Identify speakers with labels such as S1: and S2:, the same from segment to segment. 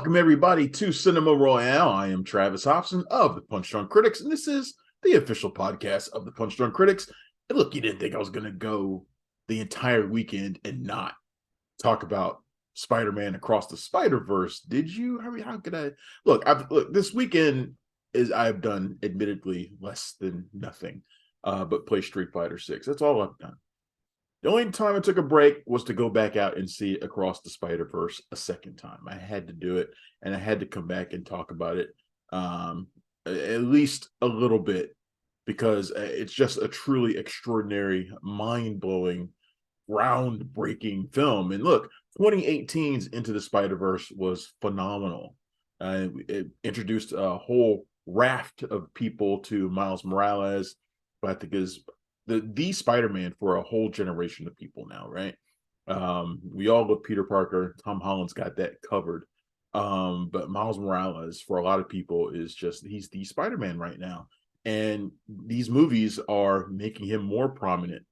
S1: Welcome, everybody, to Cinema Royale. I am Travis Hobson of the Punch Drunk Critics, and this is the official podcast of the Punch Drunk Critics. And look, you didn't think I was going to go the entire weekend and not talk about Spider-Man Across the Spider-Verse, did you? How could I? Look, this weekend I've done admittedly less than nothing, but play Street Fighter 6. That's all I've done. The only time I took a break was to go back out and see Across the Spider-Verse a second time. I had to do it, and I had to come back and talk about it at least a little bit, because it's just a truly extraordinary, mind-blowing, groundbreaking film. And look, 2018's Into the Spider-Verse was phenomenal. It introduced a whole raft of people to Miles Morales, who I think is the Spider-Man for a whole generation of people now, right? We all love Peter Parker. Tom Holland's got that covered. But Miles Morales, for a lot of people, he's the Spider-Man right now. And these movies are making him more prominent.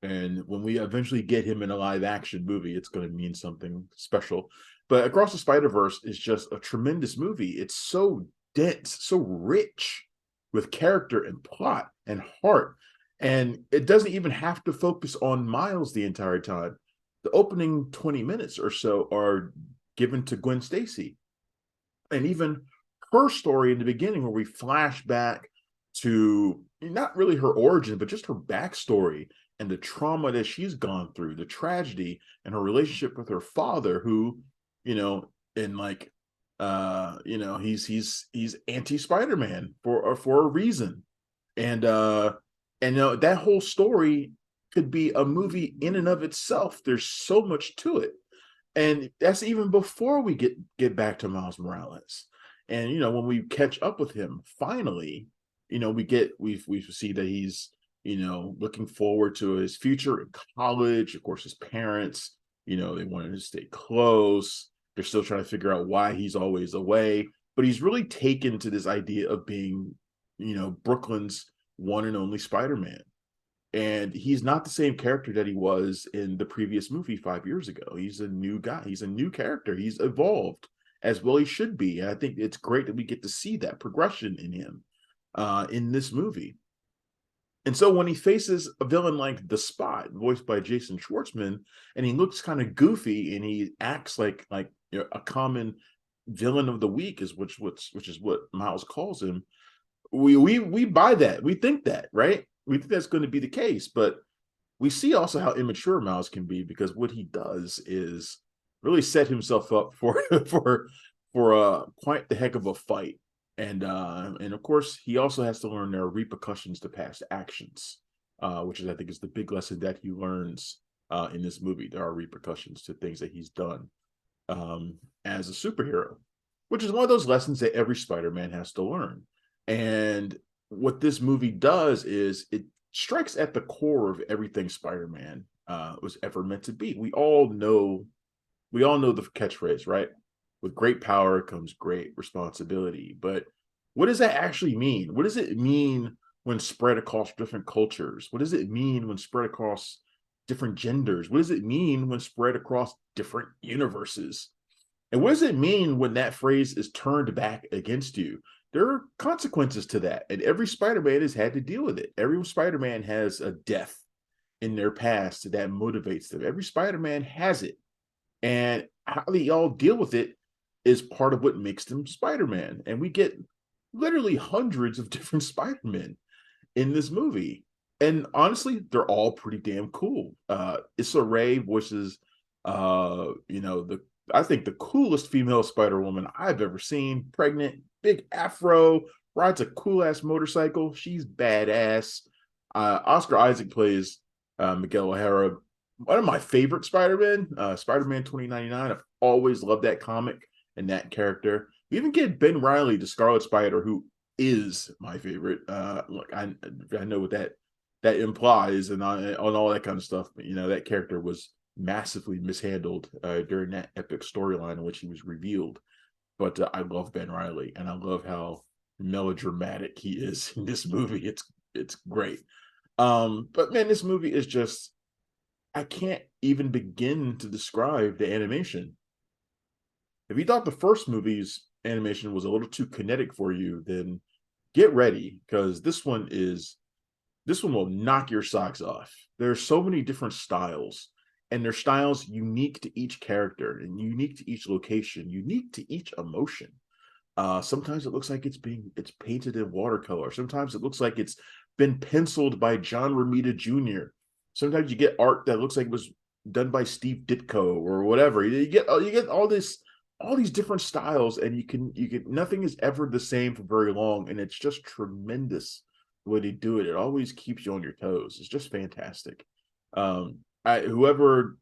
S1: And when we eventually get him in a live action movie, it's going to mean something special. But Across the Spider-Verse is just a tremendous movie. It's so dense, so rich with character and plot and heart. And it doesn't even have to focus on Miles the entire time. The opening 20 minutes or so are given to Gwen Stacy. And even her story in the beginning, where we flash back to not really her origin, but just her backstory and the trauma that she's gone through, the tragedy, and her relationship with her father, who, he's anti-Spider-Man for a reason. And that whole story could be a movie in and of itself. There's so much to it. And that's even before we get back to Miles Morales. And when we catch up with him finally, we see that he's looking forward to his future in college. Of course, his parents, they wanted to stay close. They're still trying to figure out why he's always away. But he's really taken to this idea of being, Brooklyn's one and only Spider-Man. And he's not the same character that he was in the previous movie 5 years ago. He's a new guy. He's a new character. He's evolved, as well he should be. And I think it's great that we get to see that progression in him in this movie. And so when he faces a villain like the Spot, voiced by Jason Schwartzman, and he looks kind of goofy and he acts like a common villain of the week, which is what Miles calls him, we buy that. We think that, right? We think that's going to be the case, but we see also how immature Miles can be, because what he does is really set himself up for quite the heck of a fight. And of course, he also has to learn there are repercussions to past actions, which I think is the big lesson that he learns in this movie. There are repercussions to things that he's done as a superhero, which is one of those lessons that every Spider-Man has to learn. And what this movie does is it strikes at the core of everything Spider-Man was ever meant to be. We all know the catchphrase, right? With great power comes great responsibility. But what does that actually mean? What does it mean when spread across different cultures? What does it mean when spread across different genders? What does it mean when spread across different universes? And what does it mean when that phrase is turned back against you? There are consequences to that, and every Spider-Man has had to deal with it. Every Spider-Man has a death in their past that motivates them. Every Spider-Man has it, and how they all deal with it is part of what makes them Spider-Man. And we get literally hundreds of different Spider-Men in this movie, and honestly, they're all pretty damn cool. Issa Rae voices, I think the coolest female Spider-Woman I've ever seen. Pregnant, big afro, rides a cool-ass motorcycle. She's badass. Oscar Isaac plays Miguel O'Hara, one of my favorite Spider-Man, Spider-Man 2099. I've always loved that comic and that character. We even get Ben Reilly, the Scarlet Spider, who is my favorite. Look, I know what that implies and on all that kind of stuff. But, that character was massively mishandled during that epic storyline in which he was revealed. But I love Ben Reilly, and I love how melodramatic he is in this movie. It's great. But man, this movie is just, I can't even begin to describe the animation. If you thought the first movie's animation was a little too kinetic for you, then get ready because this one will knock your socks off. There's so many different styles, and their styles unique to each character and unique to each location, unique to each emotion. Sometimes it looks like it's painted in watercolor. Sometimes it looks like it's been penciled by John Romita Jr. Sometimes you get art that looks like it was done by Steve Ditko or whatever. You get all these different styles, and you can nothing is ever the same for very long, and it's just tremendous the way they do it. It always keeps you on your toes. It's just fantastic. Whoever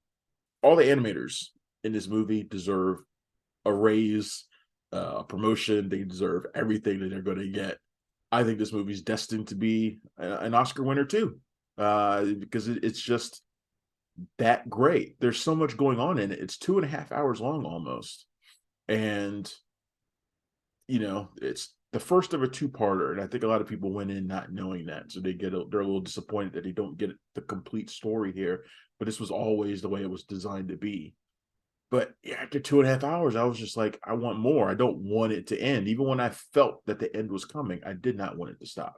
S1: all the animators in this movie deserve a raise, a promotion. They deserve everything that they're going to get. I think this movie's destined to be an Oscar winner too, because it's just that great. There's so much going on in it. It's 2.5 hours long almost, and it's the first of a two-parter, and I think a lot of people went in not knowing that, so they're a little disappointed that they don't get the complete story here. But this was always the way it was designed to be. But yeah, after 2.5 hours, I was just like, I want more. I don't want it to end. Even when I felt that the end was coming, I did not want it to stop.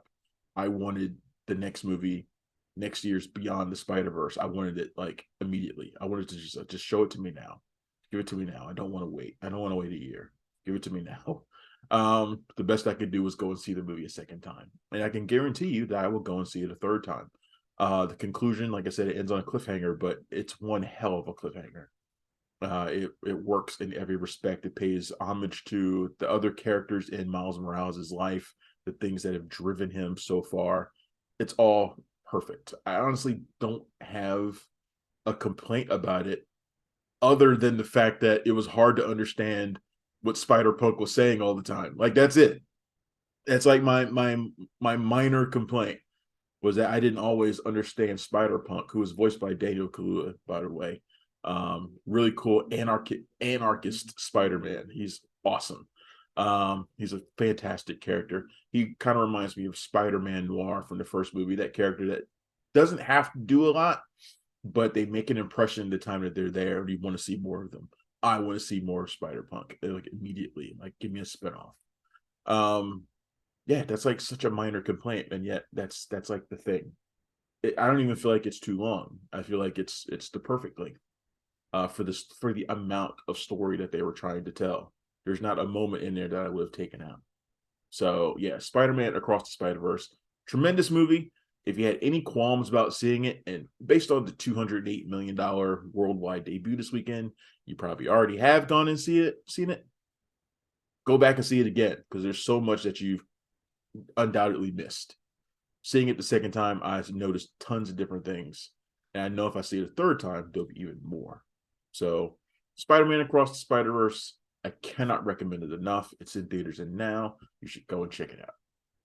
S1: I wanted the next movie, next year's Beyond the Spider-Verse. I wanted it like immediately. I wanted to just show it to me now. Give it to me now. I don't want to wait. I don't want to wait a year. Give it to me now. The best I could do was go and see the movie a second time. And I can guarantee you that I will go and see it a third time. The conclusion, like I said, it ends on a cliffhanger, but it's one hell of a cliffhanger. It works in every respect. It pays homage to the other characters in Miles Morales' life, the things that have driven him so far. It's all perfect. I honestly don't have a complaint about it, other than the fact that it was hard to understand what Spider-Punk was saying all the time. Like that's it. That's like my minor complaint was that I didn't always understand Spider-Punk, who was voiced by Daniel Kaluuya, by the way. Really cool anarchist Spider-Man. He's awesome. He's a fantastic character. He kind of reminds me of Spider-Man Noir from the first movie, that character that doesn't have to do a lot, but they make an impression the time that they're there, and you want to see more of them. I want to see more Spider-Punk, like immediately. Like, give me a spinoff. Um, yeah, that's like such a minor complaint, and yet that's like the thing. I don't even feel like it's too long. I feel like it's the perfect length for the amount of story that they were trying to tell. There's not a moment in there that I would have taken out. So yeah, Spider-Man Across the Spider-Verse, tremendous movie. If you had any qualms about seeing it, and based on the $208 million worldwide debut this weekend, you probably already have gone and seen it. Go back and see it again, because there's so much that you've undoubtedly missed. Seeing it the second time, I've noticed tons of different things. And I know if I see it a third time, there'll be even more. So, Spider-Man Across the Spider-Verse, I cannot recommend it enough. It's in theaters and now. You should go and check it out.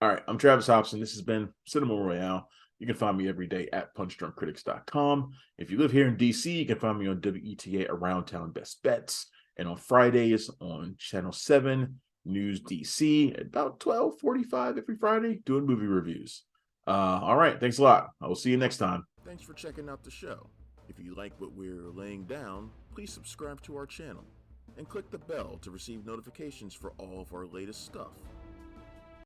S1: All right, I'm Travis Hobson. This has been Cinema Royale. You can find me every day at punchdrunkcritics.com. If you live here in DC, you can find me on WETA Around Town Best Bets, and on Fridays on Channel 7 News DC at about 12:45 every Friday, doing movie reviews. All right, thanks a lot. I will see you next time. Thanks for checking out the show. If you like what we're laying down, please subscribe to our channel and click the bell to receive notifications for all of our latest stuff.